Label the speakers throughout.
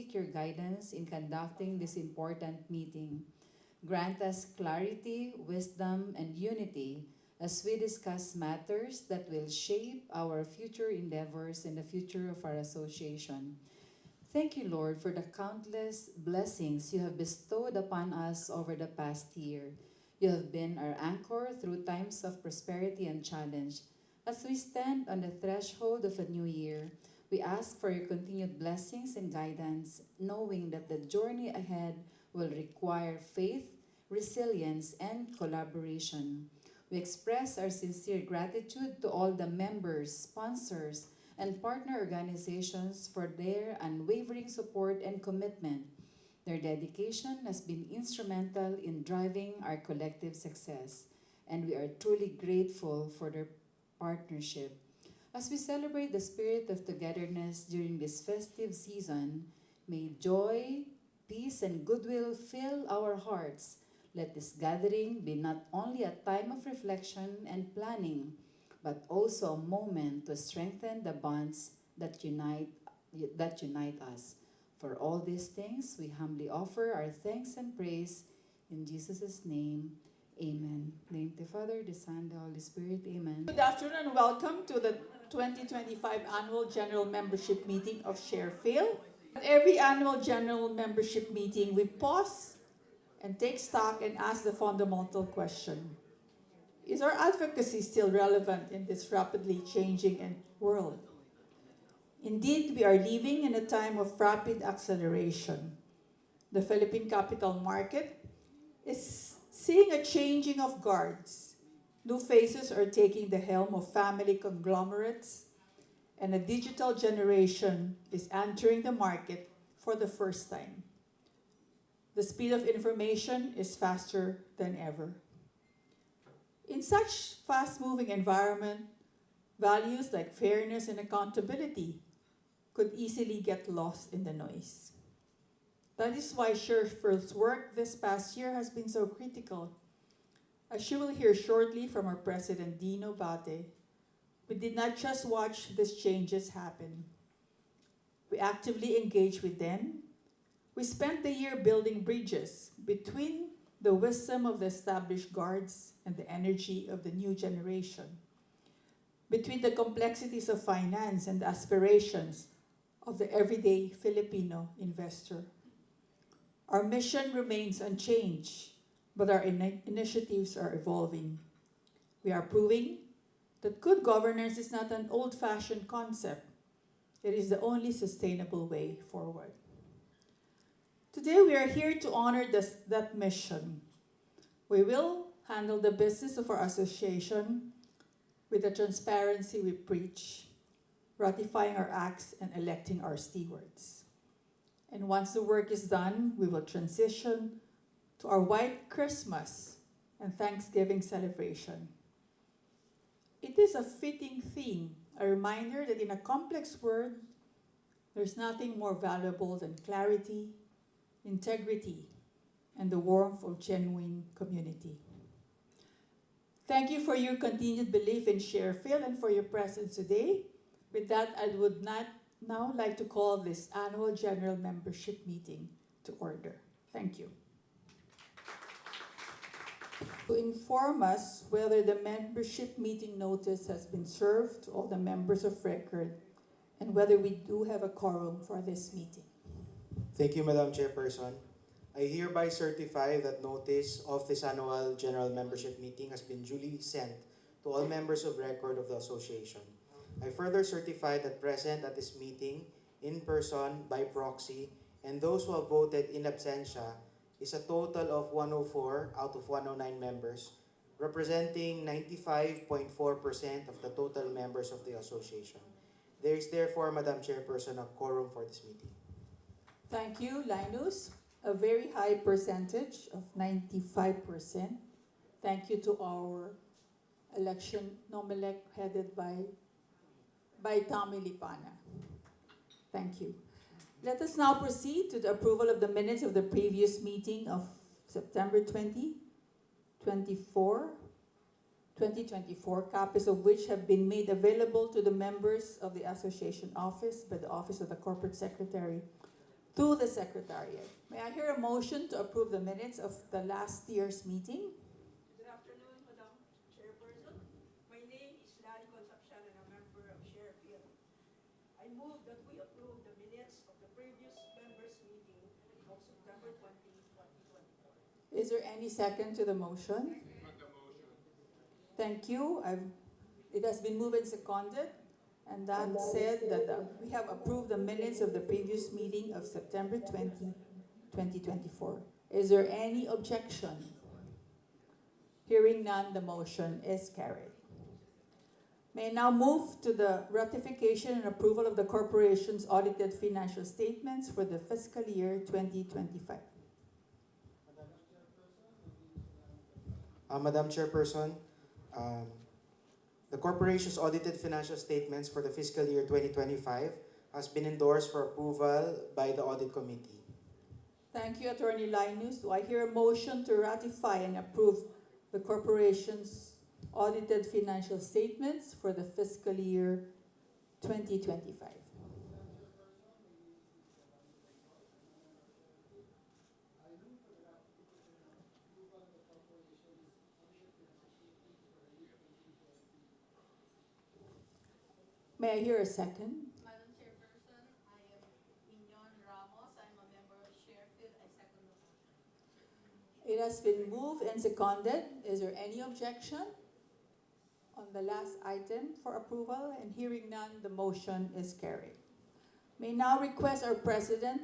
Speaker 1: seek your guidance in conducting this important meeting. Grant us clarity, wisdom, and unity as we discuss matters that will shape our future endeavors and the future of our association. Thank you, Lord, for the countless blessings you have bestowed upon us over the past year. You have been our anchor through times of prosperity and challenge. As we stand on the threshold of a new year, we ask for your continued blessings and guidance, knowing that the journey ahead will require faith, resilience, and collaboration. We express our sincere gratitude to all the members, sponsors, and partner organizations for their unwavering support and commitment. Their dedication has been instrumental in driving our collective success, and we are truly grateful for their partnership. As we celebrate the spirit of togetherness during this festive season, may joy, peace, and goodwill fill our hearts. Let this gathering be not only a time of reflection and planning, but also a moment to strengthen the bonds that unite us. For all these things, we humbly offer our thanks and praise in Jesus' name. Amen. In the name of the Father, the Son, the Holy Spirit. Amen.
Speaker 2: Good afternoon and welcome to the 2025 Annual General Membership Meeting of ShareFail. At every annual general membership meeting, we pause and take stock and ask the fundamental question: is our advocacy still relevant in this rapidly changing world? Indeed, we are living in a time of rapid acceleration. The Philippine capital market is seeing a changing of guards. New faces are taking the helm of family conglomerates, and a digital generation is entering the market for the first time. The speed of information is faster than ever. In such fast-moving environment, values like fairness and accountability could easily get lost in the noise. That is why ShareFail's work this past year has been so critical. As you will hear shortly from our President Dino Bate, we did not just watch these changes happen. We actively engaged with them. We spent the year building bridges between the wisdom of the established guards and the energy of the new generation, between the complexities of finance and the aspirations of the everyday Filipino investor. Our mission remains unchanged, but our initiatives are evolving. We are proving that good governance is not an old-fashioned concept. It is the only sustainable way forward. Today, we are here to honor that mission. We will handle the business of our association with the transparency we preach, ratifying our acts and electing our stewards. And once the work is done, we will transition to our white Christmas and Thanksgiving celebration. It is a fitting theme, a reminder that in a complex world, there's nothing more valuable than clarity, integrity, and the warmth of genuine community. Thank you for your continued belief in ShareFail and for your presence today. With that, I would now like to call this annual general membership meeting to order. Thank you. To inform us whether the membership meeting notice has been served to all the members of record and whether we do have a quorum for this meeting.
Speaker 3: Thank you, Madam Chairperson. I hereby certify that notice of this annual general membership meeting has been duly sent to all members of record of the association. I further certify that present at this meeting, in person, by proxy, and those who have voted in absentia, is a total of 104 out of 109 members, representing 95.4% of the total members of the association. There is therefore, Madam Chairperson, a quorum for this meeting.
Speaker 2: Thank you, Linus. A very high percentage of 95%. Thank you to our election NOMELEC headed by Tommy Lipana. Thank you. Let us now proceed to the approval of the minutes of the previous meeting of September 2024, copies of which have been made available to the members of the association office by the Office of the Corporate Secretary to the Secretariat. May I hear a motion to approve the minutes of the last year's meeting?
Speaker 4: Good afternoon, Madam Chairperson. My name is Lani Concepcion and I'm a member of Sharefield. I move that we approve the minutes of the previous members' meeting of September 20, 2024.
Speaker 2: Is there any second to the motion? Thank you. It has been moved and seconded. And that said that we have approved the minutes of the previous meeting of September 20, 2024. Is there any objection? Hearing none, the motion is carried. May I now move to the ratification and approval of the corporation's audited financial statements for the fiscal year 2025.
Speaker 3: Madam Chairperson, the corporation's audited financial statements for the fiscal year 2025 has been endorsed for approval by the Audit Committee.
Speaker 2: Thank you, Attorney Linus. Do I hear a motion to ratify and approve the corporation's audited financial statements for the fiscal year 2025? May I hear a second?
Speaker 5: Madam Chairperson, I am Mignon Ramos. I'm a member of Sharefield. I second the motion.
Speaker 2: It has been moved and seconded. Is there any objection on the last item for approval? And hearing none, the motion is carried. May now request our President,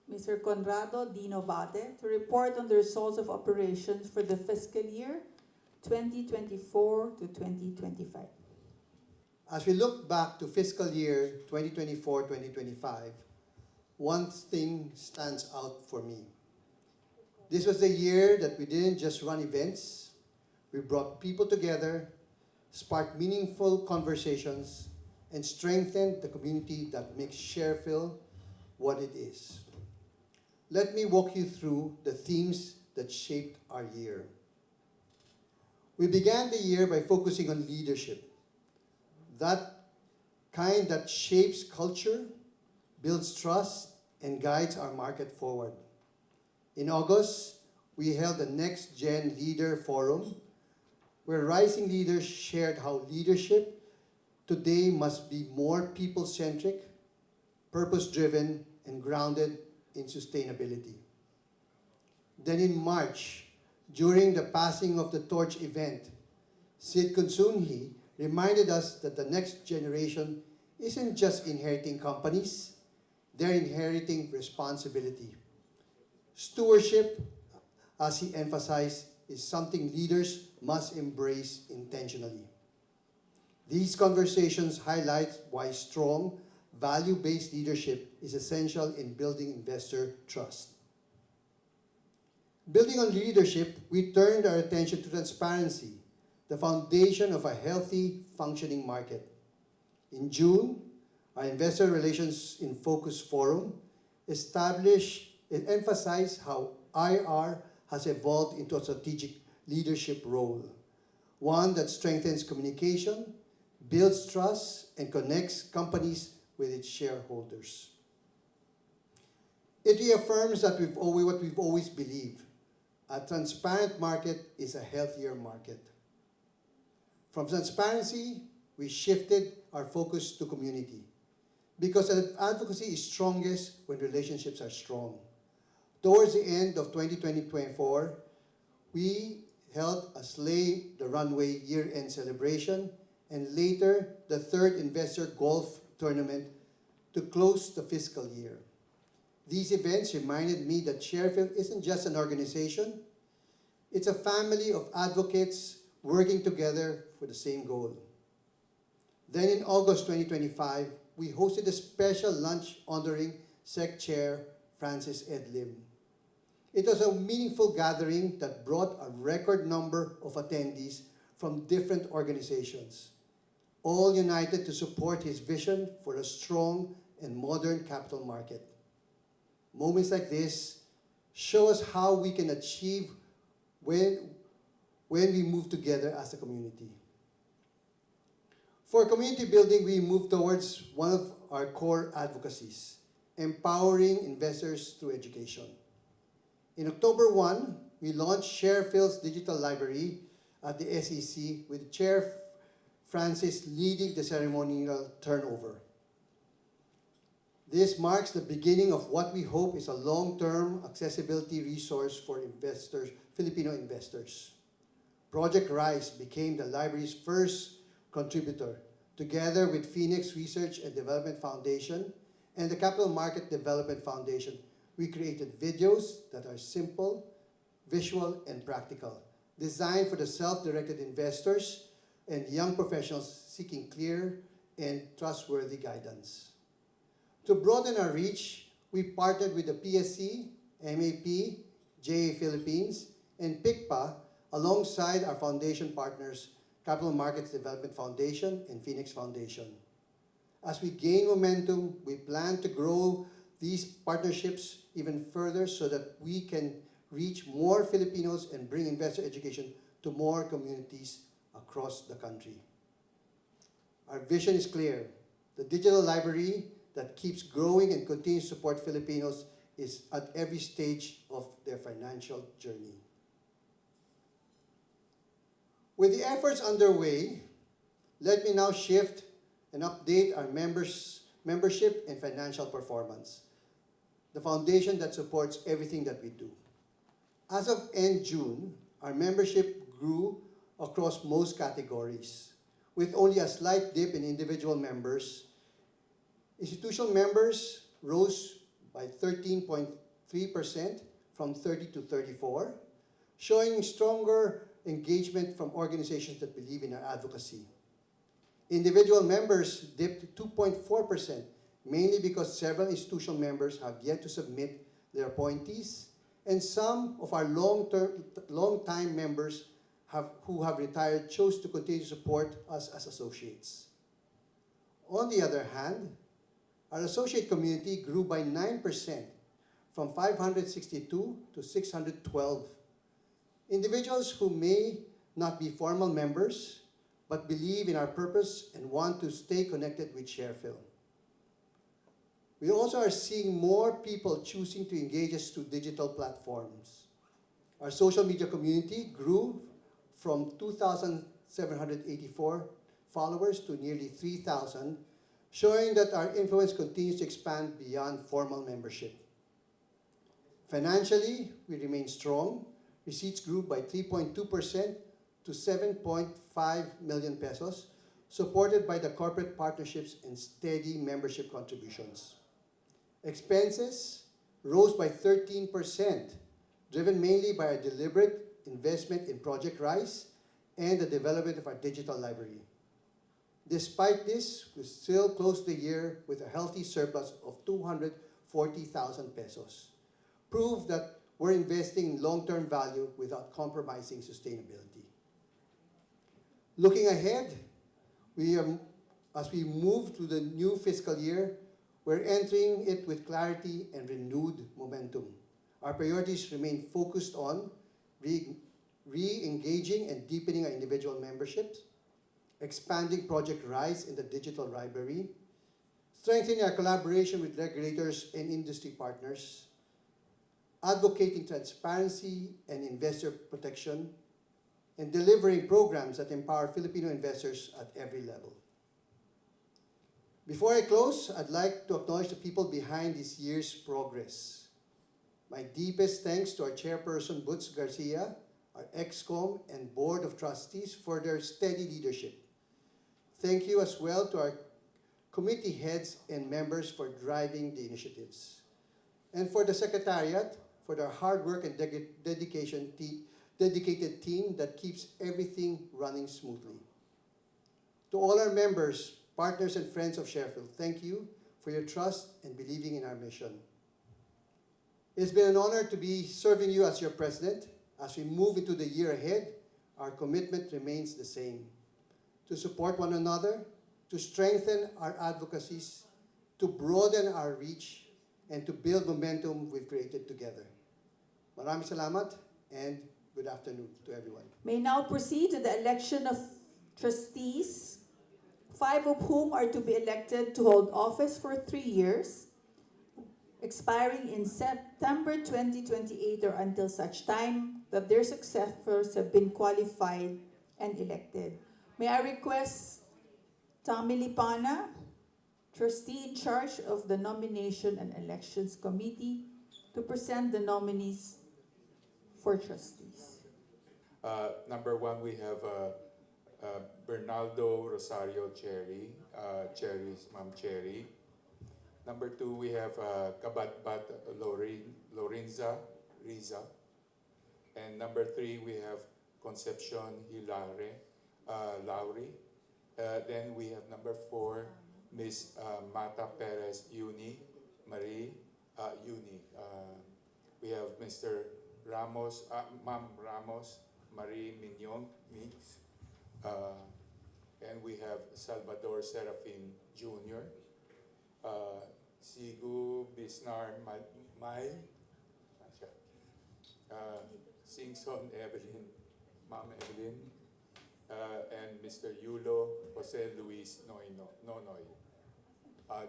Speaker 2: Mr. Conrado D. Novate, to report on the results of operations for the fiscal year 2024 to 2025.
Speaker 6: As we look back to fiscal year 2024-2025, one thing stands out for me. This was the year that we didn't just run events, we brought people together, sparked meaningful conversations, and strengthened the community that makes Sharefield what it is. Let me walk you through the themes that shaped our year. We began the year by focusing on leadership. That kind that shapes culture, builds trust, and guides our market forward. In August, we held the Next Gen Leader Forum, where rising leaders shared how leadership today must be more people-centric, purpose-driven, and grounded in sustainability. Then in March, during the passing of the torch event, Sid Consunji reminded us that the next generation isn't just inheriting companies, they're inheriting responsibility. Stewardship, as he emphasized, is something leaders must embrace intentionally. These conversations highlight why strong, value-based leadership is essential in building investor trust. Building on leadership, we turned our attention to transparency, the foundation of a healthy, functioning market. In June, our Investor Relations in Focus Forum emphasized how IR has evolved into a strategic leadership role, one that strengthens communication, builds trust, and connects companies with its shareholders. It reaffirms that what we've always believed: a transparent market is a healthier market. From transparency, we shifted our focus to community, because advocacy is strongest when relationships are strong. Towards the end of 2024, we held a Slay the Runway year-end celebration, and later the third investor golf tournament to close the fiscal year. These events reminded me that Sharefield isn't just an organization, it's a family of advocates working together for the same goal. Then in August 2025, we hosted a special lunch honoring SEC Chair Francis Ed Lim. It was a meaningful gathering that brought a record number of attendees from different organizations, all united to support his vision for a strong and modern capital market. Moments like this show us how we can achieve when we move together as a community. For community building, we move towards one of our core advocacies, empowering investors through education. In October 1, we launched ShareField's digital library at the SEC with Chair Francis leading the ceremonial turnover. This marks the beginning of what we hope is a long-term accessibility resource for investors, Filipino investors. Project RISE became the library's first contributor, together with Phoenix Research and Development Foundation and the Capital Market Development Foundation. We created videos that are simple, visual, and practical, designed for the self-directed investors and young professionals seeking clear and trustworthy guidance. To broaden our reach, we partnered with the PSC, MAP, JA Philippines, and PICPA alongside our foundation partners, Capital Markets Development Foundation and Phoenix Foundation. As we gain momentum, we plan to grow these partnerships even further so that we can reach more Filipinos and bring investor education to more communities across the country. Our vision is clear. The digital library that keeps growing and continues to support Filipinos is at every stage of their financial journey. With the efforts underway, let me now shift and update our membership and financial performance, the foundation that supports everything that we do. As of end June, our membership grew across most categories, with only a slight dip in individual members. Institutional members rose by 13.3% from 30 to 34, showing stronger engagement from organizations that believe in our advocacy. Individual members dipped 2.4%, mainly because several institutional members have yet to submit their appointees, and some of our long-time members who have retired chose to continue to support us as associates. On the other hand, our associate community grew by 9%, from 562 to 612. Individuals who may not be formal members, but believe in our purpose and want to stay connected with ShareFil. We also are seeing more people choosing to engage us through digital platforms. Our social media community grew from 2,784 followers to nearly 3,000, showing that our influence continues to expand beyond formal membership. Financially, we remain strong. Receipts grew by 3.2% to 7.5 million pesos, supported by the corporate partnerships and steady membership contributions. Expenses rose by 13%, driven mainly by a deliberate investment in Project RISE and the development of our digital library. Despite this, we still closed the year with a healthy surplus of 240,000 pesos. Proof that we're investing in long-term value without compromising sustainability. Looking ahead, as we move to the new fiscal year, we're entering it with clarity and renewed momentum. Our priorities remain focused on re-engaging and deepening our individual memberships, expanding Project RISE in the digital library, strengthening our collaboration with regulators and industry partners, advocating transparency and investor protection, and delivering programs that empower Filipino investors at every level. Before I close, I'd like to acknowledge the people behind this year's progress. My deepest thanks to our chairperson, Butz Garcia, our ExCom and Board of Trustees for their steady leadership. Thank you as well to our committee heads and members for driving the initiatives. And for the Secretariat, for their hard work and dedicated team that keeps everything running smoothly. To all our members, partners, and friends of ShareFil, thank you for your trust and believing in our mission. It's been an honor to be serving you as your president. As we move into the year ahead, our commitment remains the same: to support one another, to strengthen our advocacies, to broaden our reach, and to build momentum we've created together. Maraming salamat and good afternoon to everyone.
Speaker 2: May now proceed to the election of trustees, 5 of whom are to be elected to hold office for 3 years. expiring in September 2028 or until such time that their successors have been qualified and elected. May I request Tommy Lipana, trustee in charge of the Nomination and Elections Committee, to present the nominees for trustees.
Speaker 7: Number one, we have Bernaldo Rosario Cherry. Cherry is Ma'am Cherry. Number two, we have Kabatbat Lorenza Riza. And number three, we have Concepcion Lowry. Then we have number four, Miss Mata Perez Marie Uni. We have Mr. Ramos, Ma'am Ramos Marie Mignon Mix. And we have Salvador Serafin Jr. Sigu Bisnar Mai. Singson Evelyn, Ma'am Evelyn. And Mr. Yulo Jose Luis Nonoy.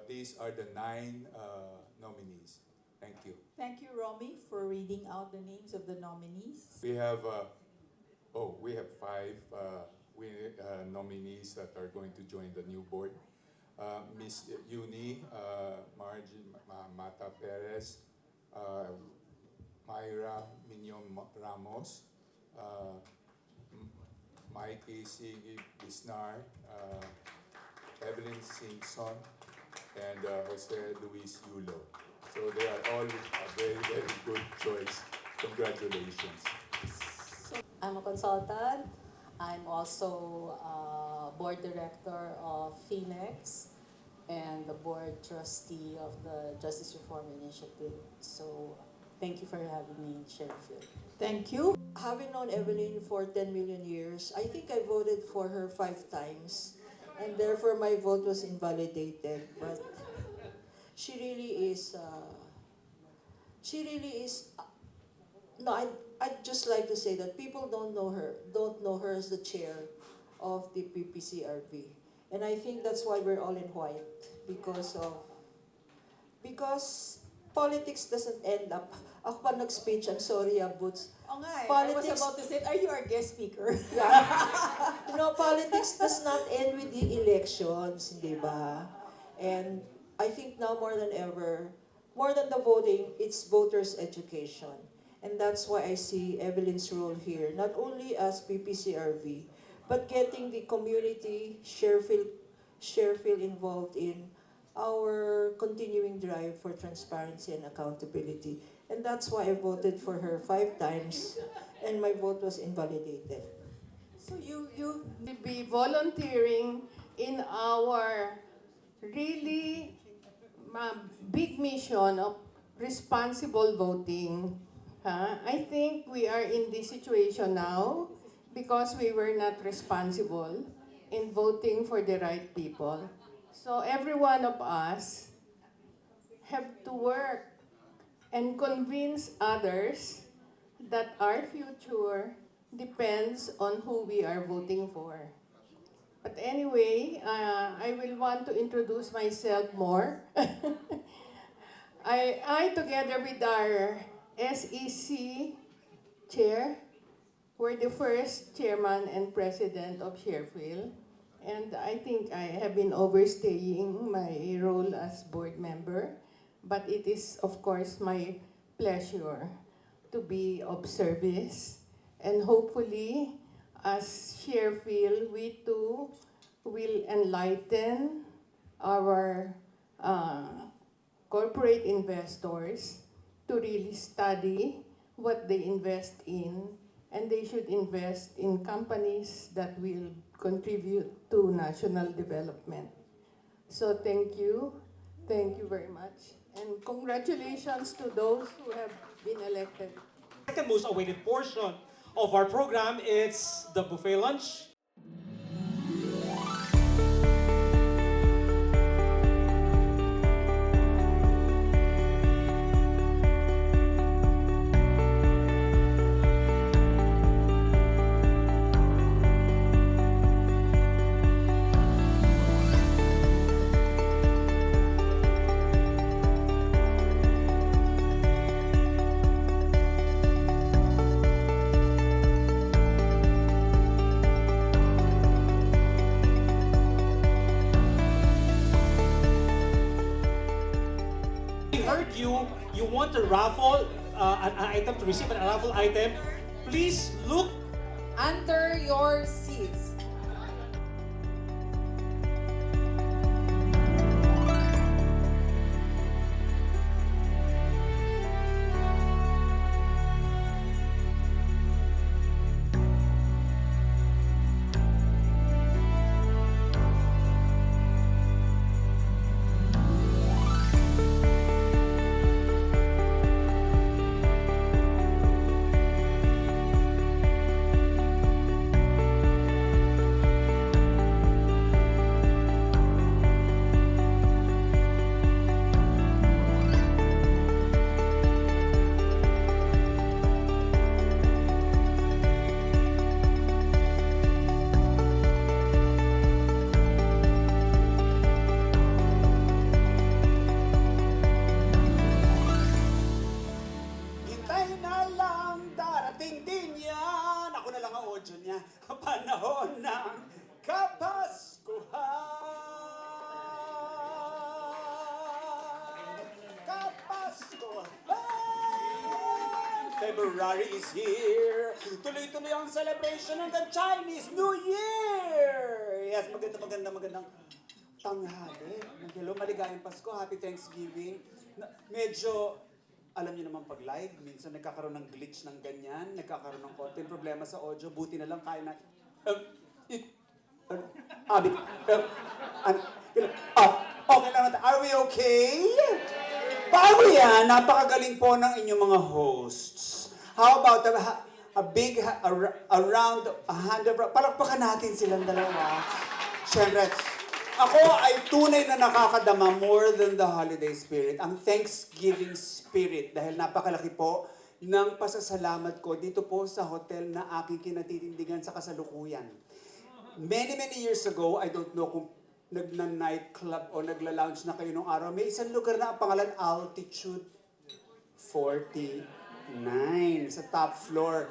Speaker 7: These are the 9 nominees. Thank you.
Speaker 2: Thank you, Romy, for reading out the names of the nominees.
Speaker 7: We have, we have 5 nominees that are going to join the new board. Miss Uni, Margie Mata Perez, Myra Mignon Ramos, Mikey Sigi Bisnar, Evelyn Simpson, and Jose Luis Yulo. So they are all a very, very good choice. Congratulations.
Speaker 5: I'm a consultant. I'm also board director of Phoenix and the board trustee of the Justice Reform Initiative. So thank you for having me, Sherifield.
Speaker 2: Thank you.
Speaker 8: Having known Evelyn for 10 million years, I think I voted for her 5 times, and therefore my vote was invalidated. But she really is. No, I'd just like to say that people don't know her as the chair of the PPCRB, and I think that's why we're all in white because politics doesn't end up. Ako pa nag-speech, I'm sorry, Boots.
Speaker 2: Oh, nga, I was
Speaker 8: Politics-
Speaker 2: about to say, are you our guest speaker?
Speaker 8: Yeah. Politics does not end with the elections, di ba? And I think now more than ever, more than the voting, it's voters' education. And that's why I see Evelyn's role here, not only as PPCRB, but getting the community, Sherifield involved in our continuing drive for transparency and accountability. And that's why I voted for her 5 times, and my vote was invalidated.
Speaker 9: So you will be volunteering in our really big mission of responsible voting. I think we are in this situation now because we were not responsible in voting for the right people. So every one of us have to work and convince others that our future depends on who we are voting for. But anyway, I will want to introduce myself more. I together with our SEC chair, were the first chairman and president of Sherifield. And I think I have been overstaying my role as board member. But it is, of course, my pleasure to be of service. And hopefully, as Sherifield, we too will enlighten our corporate investors to really study what they invest in, and they should invest in companies that will contribute to national development. So thank you very much, and congratulations to those who have been elected.
Speaker 10: Second most awaited portion of our program is the buffet lunch. you want a raffle, an item to receive an raffle item, please look
Speaker 1: Under your seats.
Speaker 11: Hintay na lang, darating din yan. Ako na lang ang audio niya. Panahon ng Kapaskuhan. Kapaskuhan. February is here. Tuloy-tuloy ang celebration ng the Chinese New Year. Yes, magandang tanghali. Hello, maligayang Pasko. Happy Thanksgiving. Medyo alam niyo naman pag live, minsan nagkakaroon ng glitch ng ganyan, nagkakaroon ng konting problema sa audio, buti na lang kaya na... okay lang natin. Are we okay? Paano yan? Napakagaling po ng inyong mga hosts. How about a big, around 100, palakpakan natin silang dalawa. Siyempre, ako ay tunay na nakakadama more than the holiday spirit. Ang Thanksgiving spirit dahil napakalaki po ng pasasalamat ko dito po sa hotel na aking kinatitindigan sa kasalukuyan. Many years ago, I don't know kung nagna-nightclub o nagla-lounge na kayo nung araw, may isang lugar na ang pangalan Altitude 49 sa top floor.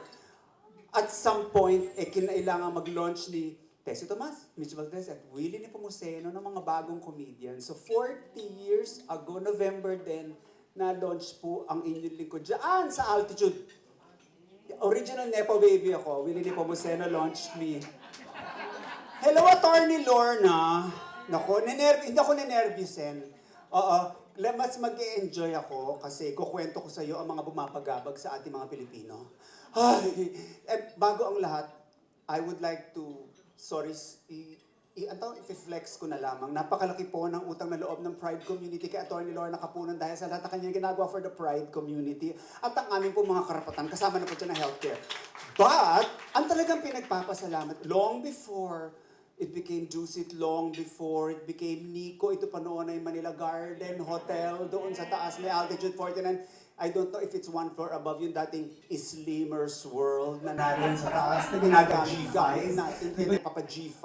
Speaker 11: At some point, kinailangan mag-launch ni Tessie Tomas, Mitch Valdez, at Willie Nepomuceno ng mga bagong comedian. So 40 years ago, November din, na-launch po ang inyong lingkod dyan sa Altitude. Original Nepo baby ako. Willie Nepomuceno launched me. Hello, Attorney Lorna. Naku, hindi ako ninervyusin. Mas mag-e-enjoy ako kasi kukwento ko sa iyo ang mga bumapagabag sa ating mga Pilipino. Ay, bago ang lahat, I would like to i-flex ko na lamang. Napakalaki po ng utang na loob ng Pride Community kay Atty. Lorna Capunon dahil sa lahat na kanyang ginagawa for the Pride Community at ang aming po mga karapatan, kasama na po dyan na healthcare. But, ang talagang pinagpapasalamat, long before it became Dusit, long before it became Nico, ito pa noon ay Manila Garden Hotel, doon sa taas may Altitude 49. I don't know if it's one floor above yung dating Slimmers World na natin sa taas na ginagamit natin. Di ba Papa G5?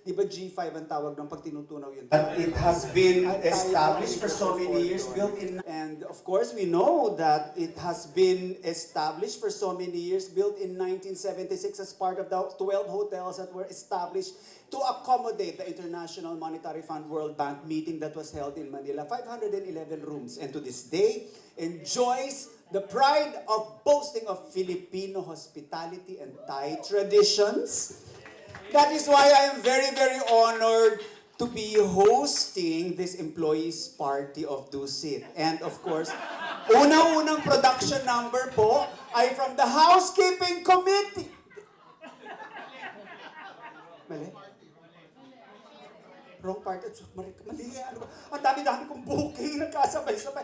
Speaker 11: Di ba G5 ang tawag ng pag tinutunaw yun?
Speaker 12: It has been established for so many years, built in...
Speaker 11: And of course, we know that it has been established for so many years, built in 1976 as part of the 12 hotels that were established to accommodate the International Monetary Fund World Bank meeting that was held in Manila. 511 rooms. And to this day, enjoys the pride of boasting of Filipino hospitality and Thai traditions. That is why I am very honored to be hosting this employees party of Dusit. And of course, unang production number po ay from the Housekeeping Committee. Mali? Wrong party. Mali. Ano ba? Ang dami-dami kong booking, nagkasabay-sabay.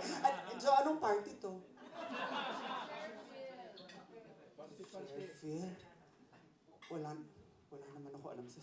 Speaker 11: So, anong party to? Share Wala naman ako alam sa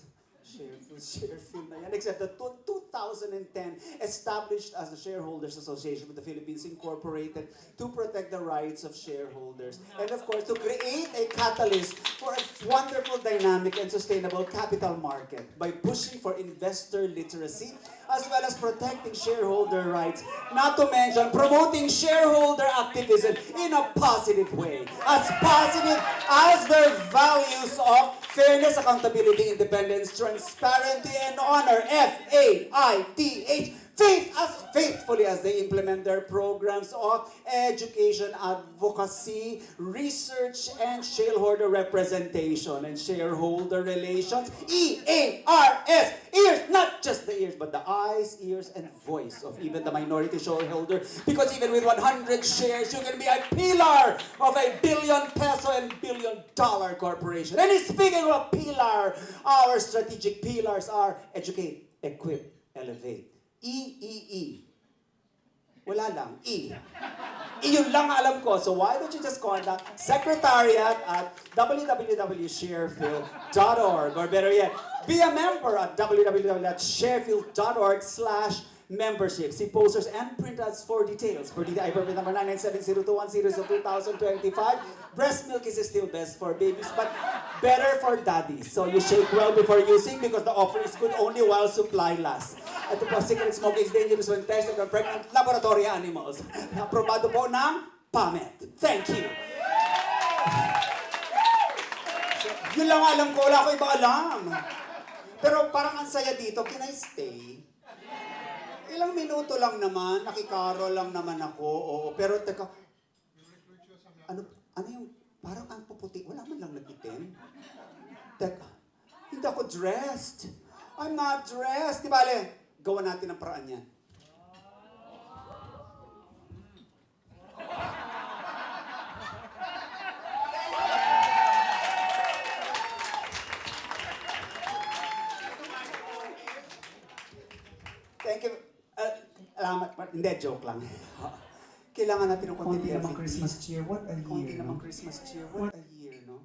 Speaker 11: Sharefield na yan. Except that 2010, established as the Shareholders Association with the Philippines Incorporated to protect the rights of shareholders. And of course, to create a catalyst for a wonderful, dynamic, and sustainable capital market by pushing for investor literacy as well as protecting shareholder rights, not to mention promoting shareholder activism in a positive way. As positive as their values of fairness, accountability, independence, transparency, and honor. FAITH. faithfully as they implement their programs of education, advocacy, research, and shareholder representation and shareholder relations. EARS, ears, not just the ears, but the eyes, ears, and voice of even the minority shareholder. Because even with 100 shares, you can be a pillar of a billion peso and $1 billion corporation. And speaking of pillar, our strategic pillars are educate, equip, elevate. E. Wala lang. E. Iyon lang ang alam ko. So why don't you just contact Secretariat at www.sharefield.org, or better yet, be a member at www.sharefield.org/membership. See posters and print ads for details. For details, permit number 9970210 Breast milk is still best for babies, but better for daddies. So you shake well before using because the offer is good only while supply lasts. Ito po, secret smoking is dangerous when tested on pregnant laboratory animals. Aprobado po ng PAMET. Thank you. So, yun lang alam ko, wala ko ibang alam. Pero parang ang saya dito, can I stay? Ilang minuto lang naman, nakikarol lang naman ako, oo. Pero teka, ano yung, parang ang puputi, wala man lang nagitin. Teka, hindi ako dressed. I'm not dressed. Di ba, Ale? Gawa natin ang paraan yan. Thank you. Salamat. Hindi, joke lang. Kailangan natin ng konti
Speaker 12: Konti namang Christmas cheer. What a
Speaker 11: Konti
Speaker 12: year.
Speaker 11: namang
Speaker 12: No?
Speaker 11: Christmas cheer. What a year, no?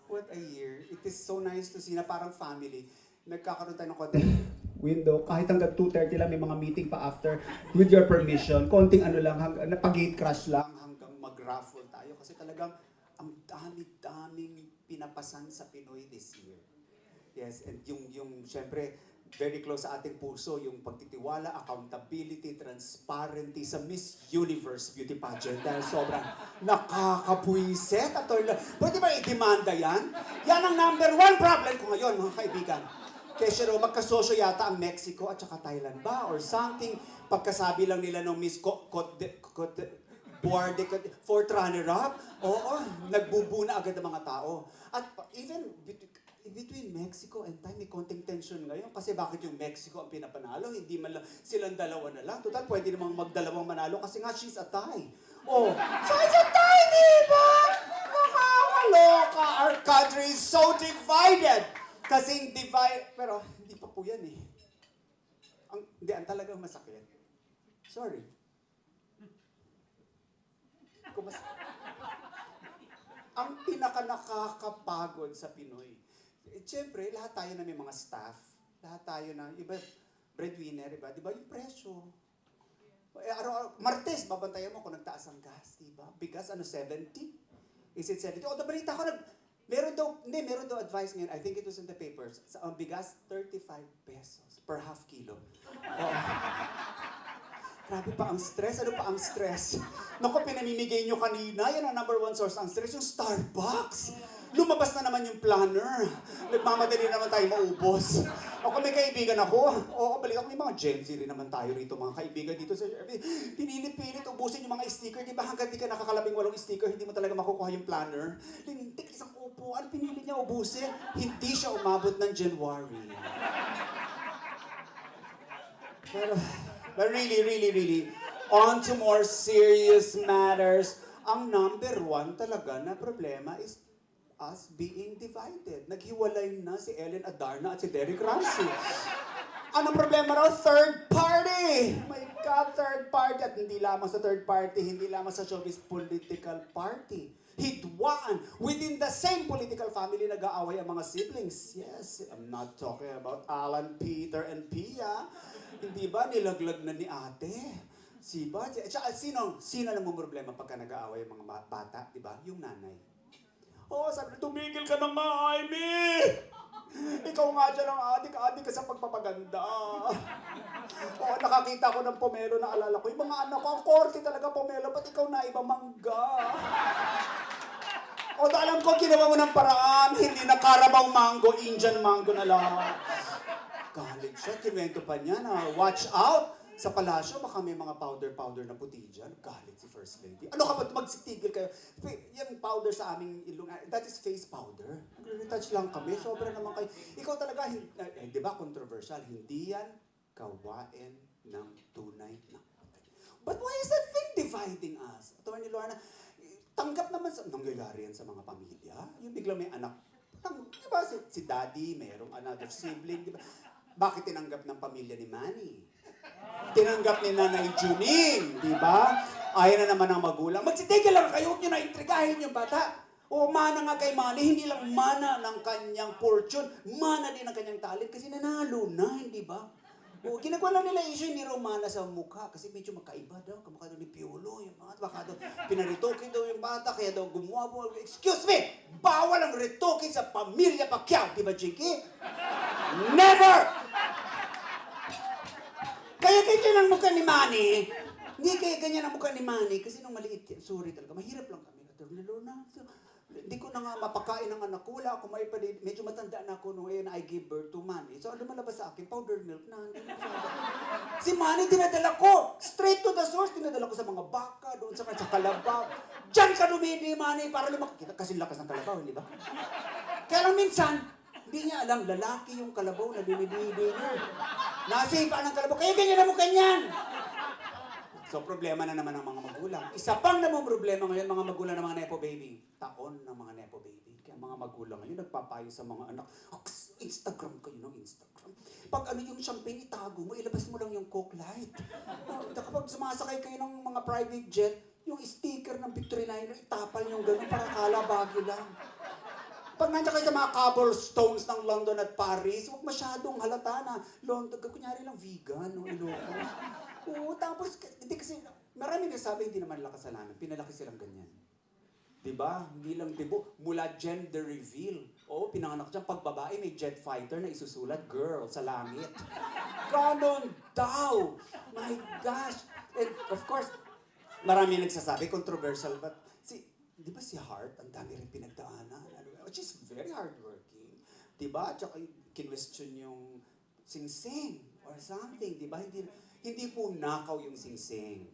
Speaker 11: What a year. It is so nice to see na parang family. Nagkakaroon tayo ng konti window. Kahit hanggang 2:30 lang, may mga meeting pa after. With your permission. Konting ano lang, pag-gate crash lang hanggang mag-raffle tayo. Kasi talagang ang dami-daming pinapasan sa Pinoy this year. Yes, and yung syempre, very close sa ating puso, yung pagtitiwala, accountability, transparency sa Miss Universe beauty pageant. Dahil sobrang nakakabuiset. Pwede ba i-demanda yan? Yan ang number one problem ko ngayon, mga kaibigan. Kasi magkasosyo yata ang Mexico at saka Thailand ba? Or something, pagkasabi lang nila ng Miss fourth runner-up, oo, nagbubu na agad ang mga tao. At even between Mexico and Thai, may konting tension ngayon. Kasi bakit yung Mexico ang pinapanalo? Hindi man lang silang dalawa na lang. Total, pwede namang magdalawang manalo kasi nga she's a Thai. Oh, she's a Thai, di ba? Nakakaloka. Our country is so divided. Kasing divide, pero hindi pa po yan eh. Ang talagang masakit. Sorry. Ang pinaka-nakakapagod sa Pinoy, siyempre, lahat tayo na may mga staff, lahat tayo na, iba, breadwinner, iba, di ba yung presyo? Araw-araw, Martes, babantayan mo kung nagtaas ang gas, di ba? Bigas, 70? Is it 70? O, nabalita ko, meron daw advice ngayon, I think it was in the papers, ang bigas, 35 pesos per half kilo. Oo. Grabe pa ang stress. Ano pa ang stress? Naku, pinamimigay nyo kanina. Yan ang number one source ng stress, yung Starbucks. Lumabas na naman yung planner. Nagmamadali naman tayo maubos. Ako, may kaibigan ako. Oo, balik ako. May mga Gen Z rin naman tayo rito, mga kaibigan dito sa Sherfield. Pinilit ubusin yung mga sticker. Di ba hanggang di ka nakakalabing 8 sticker, hindi mo talaga makukuha yung planner. Lintik, isang upuan, pinilit niya ubusin. Hindi siya umabot ng January. But really, on to more serious matters. Ang number one talaga na problema is us being divided. Naghiwalay na si Ellen Adarna at si Derek Ramsey. Anong problema raw? Third party! My God, third party. At hindi lamang sa third party, hindi lamang sa showbiz political party. Hidwaan. Within the same political family, nag-aaway ang mga siblings. Yes, I'm not talking about Alan, Peter, and Pia. Hindi ba nilaglag na ni ate? Sino lang mong problema pagka nag-aaway ang mga bata, di ba? Yung nanay. Oo, sabi, tumigil ka na nga, Amy! Ikaw nga dyan ang adik ka sa pagpapaganda. Oo, nakakita ko ng pomelo na alala ko. Yung mga anak ko, ang korte talaga pomelo, ba't ikaw na iba mangga? O, alam ko, ginawa mo ng paraan, hindi na Carabao mango, Indian mango na lang. Galit siya, kinuwento pa niya na, watch out, Sa palasyo, baka may mga powder na puti dyan. Galit si First Lady. Ano ka ba, magsitigil kayo? Yung powder sa aming ilong, that is face powder. Retouch lang kami, sobra naman kayo. Ikaw talaga, di ba, controversial, hindi yan gawain ng tunay na. But why is that thing dividing us? Attorney Lorna, tanggap naman sa, nangyayari yan sa mga pamilya. Yung biglang may anak, di ba, si daddy, mayroong another sibling, di ba? Bakit tinanggap ng pamilya ni Manny? Tinanggap ni Nanay Juning, di ba? Ayaw na naman ang magulang. Magsitigil lang kayo, huwag nyo na intrigahin yung bata. O mana nga kay Manny, hindi lang mana ng kanyang fortune, mana din ng kanyang talent kasi nanalo na, hindi ba? O, ginagawa lang nila issue, hindi raw mana sa mukha kasi medyo magkaiba daw, kamukha daw ni Piolo, yung mga, baka daw pinaritoke daw yung bata, kaya daw gumawa po. Excuse me, bawal ang ritoke sa pamilya Pacquiao, di ba, Jinky? Never! Kaya ganyan ang mukha ni Manny. Hindi kaya ganyan ang mukha ni Manny kasi nung maliit yan, sorry talaga, mahirap lang kami. Attorney Lorna, hindi ko na nga mapakain ng anak ko. Wala ako maipalit. Medyo matanda na ako nung I gave birth to Manny. So, lumalabas sa akin, powdered milk na. Si Manny, dinadala ko. Straight to the source. Dinadala ko sa mga baka, doon sa kalabaw. Diyan ka dumidi, Manny, para lumakita. Kasi lakas ng kalabaw, hindi ba? Kaya lang minsan, hindi niya alam, lalaki yung kalabaw na dinididi niya. Nasipa ng kalabaw, kaya ganyan na mo kanyan. So, problema na naman ang mga magulang. Isa pang namang problema ngayon, mga magulang ng mga Nepo baby. Taon ng mga Nepo baby. Kaya mga magulang ngayon, nagpapayo sa mga anak, Instagram kayo ng Instagram. Pag ano yung champagne, itago mo, ilabas mo lang yung Coke Light. Kapag sumasakay kayo ng mga private jet, yung sticker ng Victorinox, itapal yung gano'n para kala bagyo lang. Pag nandiyan kayo sa mga cobblestones ng London at Paris, huwag masyadong halata na London, kunyari lang vegan o Ilocos. Oo, tapos, hindi kasi, maraming nasabi hindi naman nila kasalanan, pinalaki silang ganyan. Diba? Hindi lang dibo, mula gender reveal. Oo, pinanganak dyan, pag babae may jet fighter na isusulat, girl, sa langit. Ganon daw! My gosh! And of course, marami nagsasabi, controversial, but di ba si Hart, ang dami rin pinagdaanan. She's very hardworking. Di ba? Tsaka kinwestiyon yung Sing-Sing or something. Di ba? Hindi po nakaw yung Sing-Sing.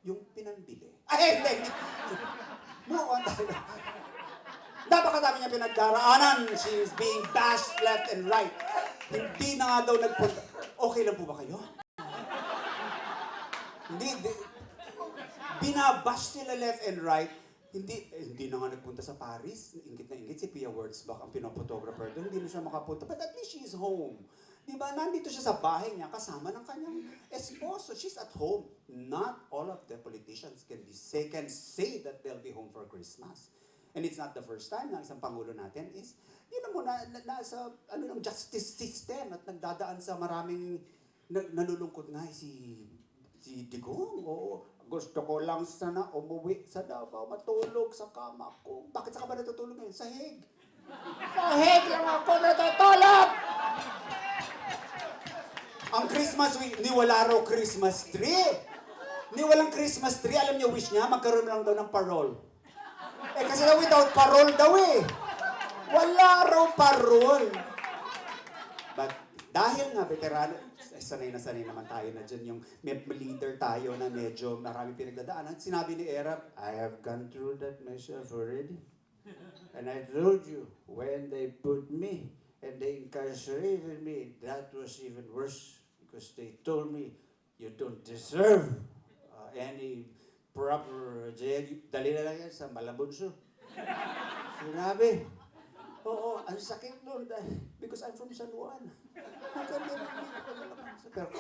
Speaker 11: Yung pinambili. Ay, hindi! Move on tayo. Napakadami niya pinagdaraanan. She's being bashed left and right. Hindi na nga daw nagpunta. Okay lang po ba kayo? Hindi. Binabash sila left and right. Hindi na nga nagpunta sa Paris. Ingit na ingit si Pia Wurtzbach ang pinophotographer doon. Hindi na siya makapunta. But at least she's home. Diba? Nandito siya sa bahay niya kasama ng kanyang esposo. She's at home. Not all of the politicians can say that they'll be home for Christmas. And it's not the first time na isang pangulo natin is, yun mo na sa ng justice system at nagdadaan sa maraming nalulungkot nga si Digong. Oo. Gusto ko lang sana umuwi sa Davao, matulog sa kama ko. Bakit sa ka ba natutulog ngayon? Sa Hague. Sa Hague lang ako natutulog! Ang Christmas week, ni wala raw Christmas tree. Ni walang Christmas tree, alam niyo wish niya, magkaroon lang daw ng parol. Kasi daw without parol daw eh. Wala raw parol. But dahil nga veterano, sanay naman tayo na dyan yung leader tayo na medyo marami pinagdadaanan. Sinabi ni Erap, I have gone through that myself already. And I told you, when they put me and they incarcerated me, that was even worse because they told me, you don't deserve any proper jail. Dali na lang yan sa Malabunso. Sinabi, oo, ang sakit nun because I'm from San Juan. Pero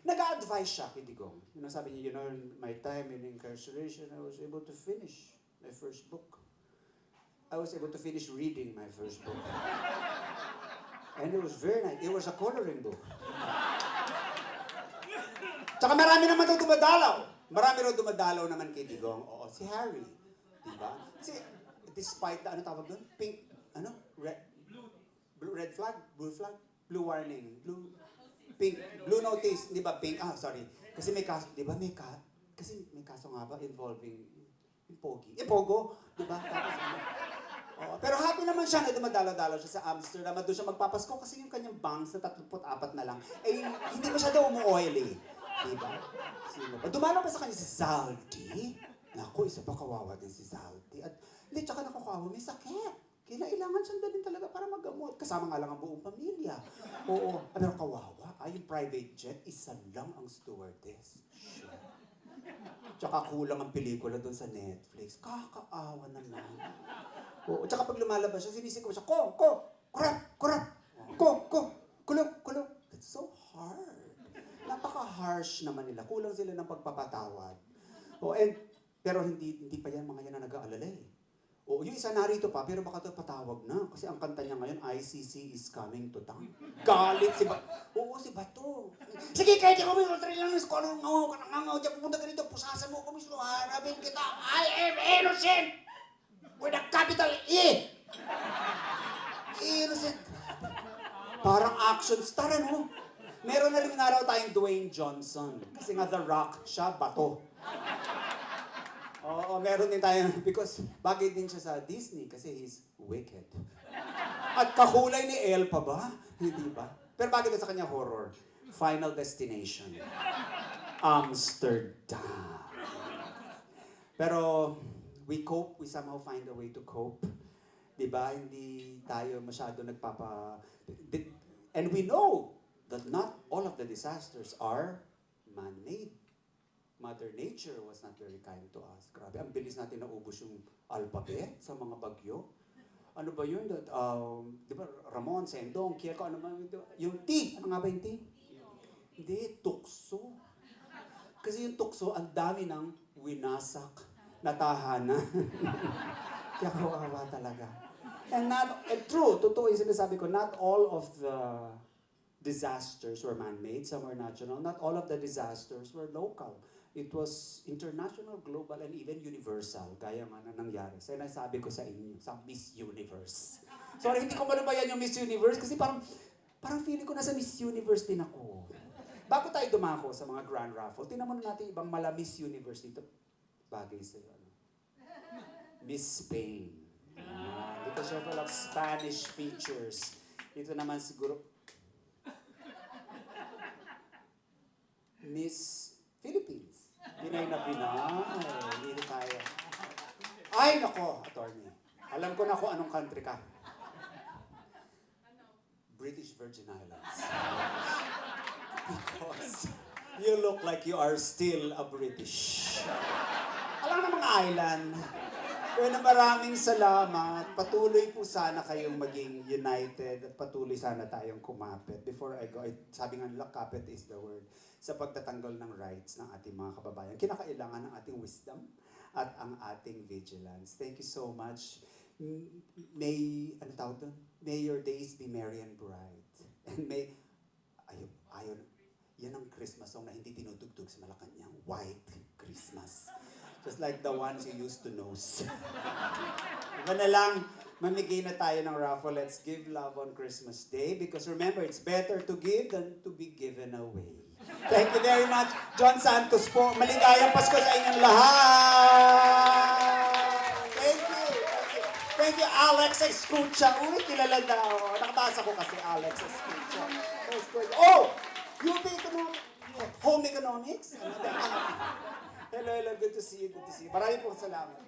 Speaker 11: nag-a-advise siya kay Digong. Sabi niya, in my time in incarceration, I was able to finish my first book. I was able to finish reading my first book. And it was very nice. It was a coloring book. Tsaka marami naman daw dumadalaw. Marami raw dumadalaw naman kay Digong. Oo, si Harry. Diba? Despite the, tawag doon? Pink, red flag? Blue flag? Blue warning? Pink? Blue notice? Di ba pink? Sorry. Kasi may kaso, di ba may kaso nga ba involving yung pogi? Pogo? Di ba? Pero happy naman siya na dumadalaw-dalaw siya sa Amsterdam at doon siya magpapasko kasi yung kanyang bangs na 34 na lang, hindi masyado umu-oily. Diba? Sino pa? Dumalo pa sa kanya si Zaldi. Naku, isa pa kawawa din si Zaldi. At hindi, tsaka nakakawa, may sakit. Kailangan sandalin talaga para magamot. Kasama nga lang ang buong pamilya. Oo. Pero kawawa, yung private jet, isa lang ang stewardess. Sure. Tsaka kulang ang pelikula doon sa Netflix. Kakaawa naman. Oo. Tsaka pag lumalabas siya, sinisigaw siya, kurap, kulong. That's so hard. Napaka-harsh naman nila. Kulang sila ng pagpapatawad. Pero hindi pa yan mga yan na nag-aalala eh. Oo, yung isa narito pa, pero baka ito patawag na. Kasi ang kanta niya ngayon, ICC is coming to town. Galit si Bato. Oo, si Bato. Sige, kahit ako may ultra lang ng scholar, nangangaw, diyan pumunta ka dito, pusasan mo ako mismo, harapin kita. I am innocent! With a capital E! Innocent. Parang action star, ano? Meron na rin nga raw tayong Dwayne Johnson. Kasi nga The Rock, siya, Bato. Oo, meron din tayo, because bagay din siya sa Disney kasi he's wicked. At kakulay ni Elle pa ba? Hindi ba? Pero bagay din sa kanya horror. Final Destination. Amsterdam. Pero we cope, we somehow find a way to cope. Diba? Hindi tayo masyado and we know that not all of the disasters are man-made. Mother Nature was not very kind to us. Grabe, ang bilis natin naubos yung alphabet sa mga bagyo. Ano ba yun? Di ba, Ramon, Sendong, Kieko, ano ba? Yung T, ano nga ba yung T? Hindi, tukso. Kasi yung tukso, ang dami ng winasak na tahanan. Kaya kawawa talaga. And true, totoo yung sinasabi ko, not all of the disasters were man-made, some were natural. Not all of the disasters were local. It was international, global, and even universal. Gaya nga na nangyari. So, nasabi ko sa inyo, sa Miss Universe. Sorry, hindi ko malubayan yung Miss Universe kasi parang feeling ko nasa Miss Universe din ako. Bago tayo dumako sa mga grand raffle, tingnan muna natin ibang mala Miss Universe dito. Bagay sa'yo. Miss Spain. Because you're full of Spanish features. Dito naman siguro, Miss Philippines. Binay na binay. Hindi tayo. Ay, nako, attorney. Alam ko na kung anong country ka. British Virgin Islands. Because you look like you are still a British. Alam na mga island. Pero maraming salamat. Patuloy po sana kayong maging united at patuloy sana tayong kumapit. Before I go, sabi nga nila, kapit is the word. Sa pagtatanggal ng rights ng ating mga kababayan. Kinakailangan ng ating wisdom at ang ating vigilance. Thank you so much. May your days be merry and bright. And yan ang Christmas song na hindi tinutugtog sa Malacanang. White Christmas. Just like the ones you used to know. Iba na lang, mamigay na tayo ng raffle. Let's give love on Christmas Day because remember, it's better to give than to be given away. Thank you very much. John Santos po. Maligayang Pasko sa inyong lahat. Thank you. Thank you, Alex Escucha. Uy, kilala na ako. Nakataas ako kasi Alex Escucha. Oh! UP Economics. Home Economics. Hello, good to see you. Maraming pong salamat.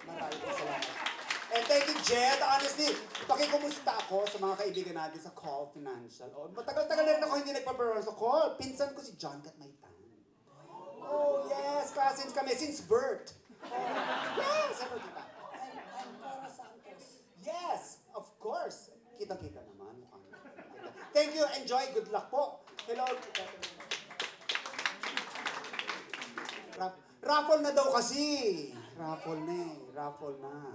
Speaker 11: And thank you, Jed. Honestly, pakikumusta ako sa mga kaibigan natin sa Call Financial. Oh, matagal-tagal na rin ako hindi nagpa-perform sa Call. Pinsan ko si John Katmaytan. Oh, yes. Cousins kami since birth. Yes. Ano kita? I'm Cora Santos. Yes, of course. Kita-kita naman. Thank you. Enjoy. Good luck po. Hello. Raffle na daw kasi. Raffle na.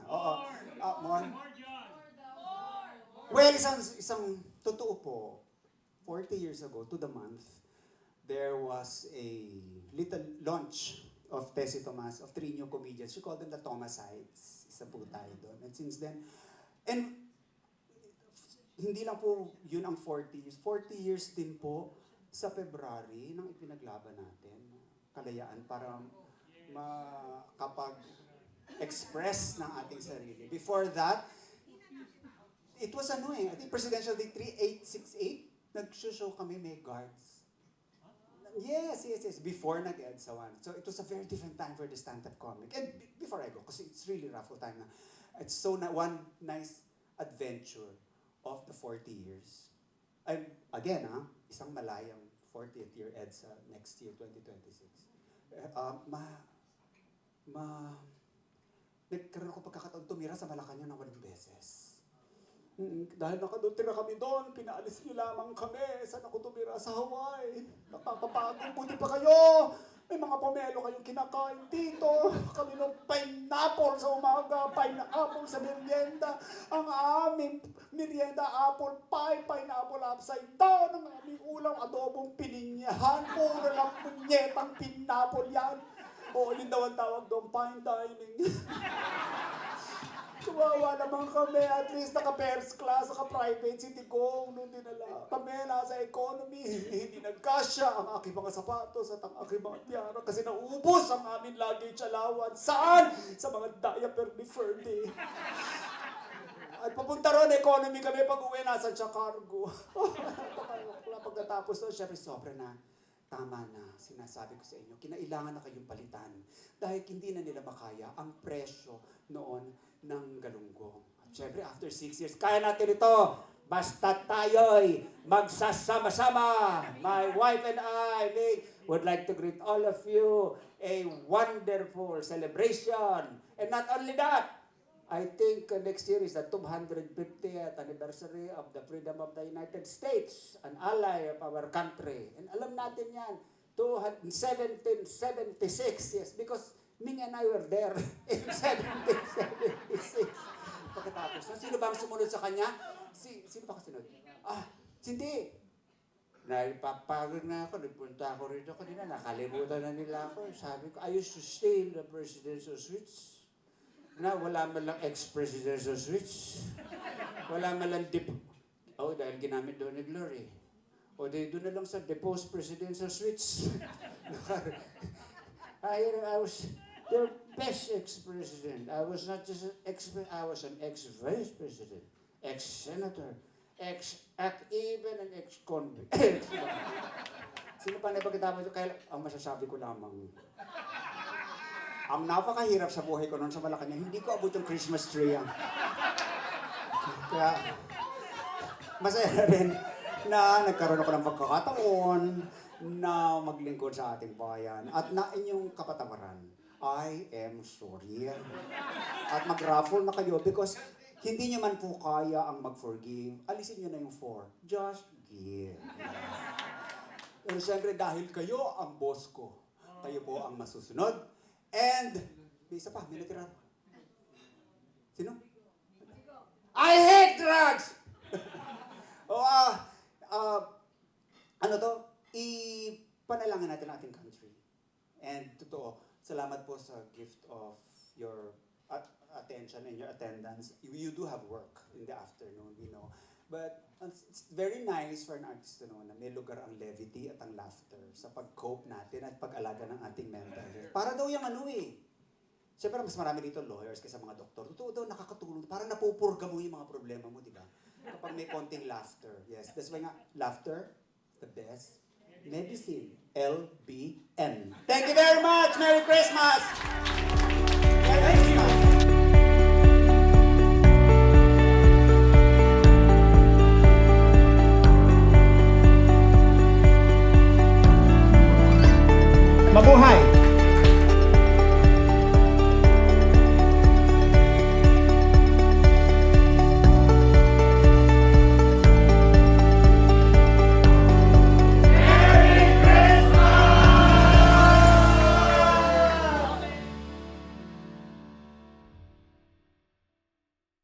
Speaker 11: Oo. More? Well, isang totoo po. 40 years ago, to the month, there was a little launch of Tessie Tomas, of 3 new comedians. She called them the Tomasites. Isa po tayo doon. And since then, and hindi lang po yun ang 40 years. 40 years din po sa February nang ipinaglaban natin. Kalayaan para makapag-express ng ating sarili. Before that, it was I think Presidential Decree 868, nag-show kami may guards. Yes. Before nag-EDSA 1. So it was a very different time for the stand-up comic. And before I go, kasi it's really raffle time na. It's so one nice adventure of the 40 years. And again, isang malayang 40th year EDSA next year, 2026. Nagkaroon ako pagkakataon tumira sa Malacanang ng 8 beses. Dahil nakadutira kami doon, pinaalis niyo lamang kami. Saan ako tumira? Sa Hawaii. Nakakapagod. Buti pa kayo. May mga pomelo kayong kinakain dito. Kami ng pineapple sa umaga, pineapple sa merienda. Ang aming merienda, apple pie, pineapple upside down. Ang aming ulam, adobong pininyahan. Puro lang punyetang pineapple yan. Oo, yun daw ang tawag doon, fine dining. Kawawa naman kami, at least naka-first class, naka-private city go, nung dinala. Kami nasa economy, hindi nagkasya ang aking mga sapatos at ang aking mga tiara kasi naubos ang aming luggage allowance. Saan? Sa mga diaper ni Ferdy. At papunta ron, economy kami, pag-uwi nasa siya cargo. Pagkatapos doon, syempre sobra na. Tama na, sinasabi ko sa inyo, kinailangan na kayong palitan dahil hindi na nila makaya ang presyo noon ng galunggong. At syempre, after 6 years, kaya natin ito. Basta tayo'y magsasama-sama. My wife and I would like to greet all of you a wonderful celebration. And not only that, I think next year is the 250th anniversary of the freedom of the United States, an ally of our country. And alam natin yan, 1776, yes, because Ming and I were there in 1776. Pagkatapos, sino ba ang sumunod sa kanya? Sino ba kasunod? Hindi. Naipapagod na ako, nagpunta ako rito kanina, nakalimutan na nila ako. Sabi ko, I used to stay in the presidential suites. Na wala man lang ex-presidential suites. Wala man lang dahil ginamit doon ni Glory. O doon na lang sa deposed presidential suites. I was the best ex-president. I was not just an ex-president, I was an ex-vice president, ex-senator, even an ex-convict. Sino pa na pagkatapos ito? Kaya ang masasabi ko lamang, ang napakahirap sa buhay ko noon sa Malacanang, hindi ko abot yung Christmas tree yan. Kaya, masaya rin na nagkaroon ako ng pagkakataon na maglingkod sa ating bayan at na inyong kapatawaran. I am sorry. At mag-raffle na kayo because hindi nyo man po kaya ang mag-forgive. Alisin nyo na yung for. Just give. Pero siyempre dahil kayo ang boss ko, kayo po ang masusunod. And, may isa pa, may natira. Sino? I hate drugs! Ipanalangin natin ating country. And totoo, salamat po sa gift of your attention and your attendance. You do have work in the afternoon, we know. But it's very nice for an artist to know na may lugar ang levity at ang laughter sa pag-cope natin at pag-alaga ng ating mental health. Para daw yung siyempre mas marami dito lawyers kaysa mga doktor. Totoo daw nakakatulong. Parang napupurga mo yung mga problema mo, di ba? Kapag may konting laughter. Yes, that's why nga, laughter, the best medicine. LBN. Thank you very much! Merry Christmas! Merry Christmas!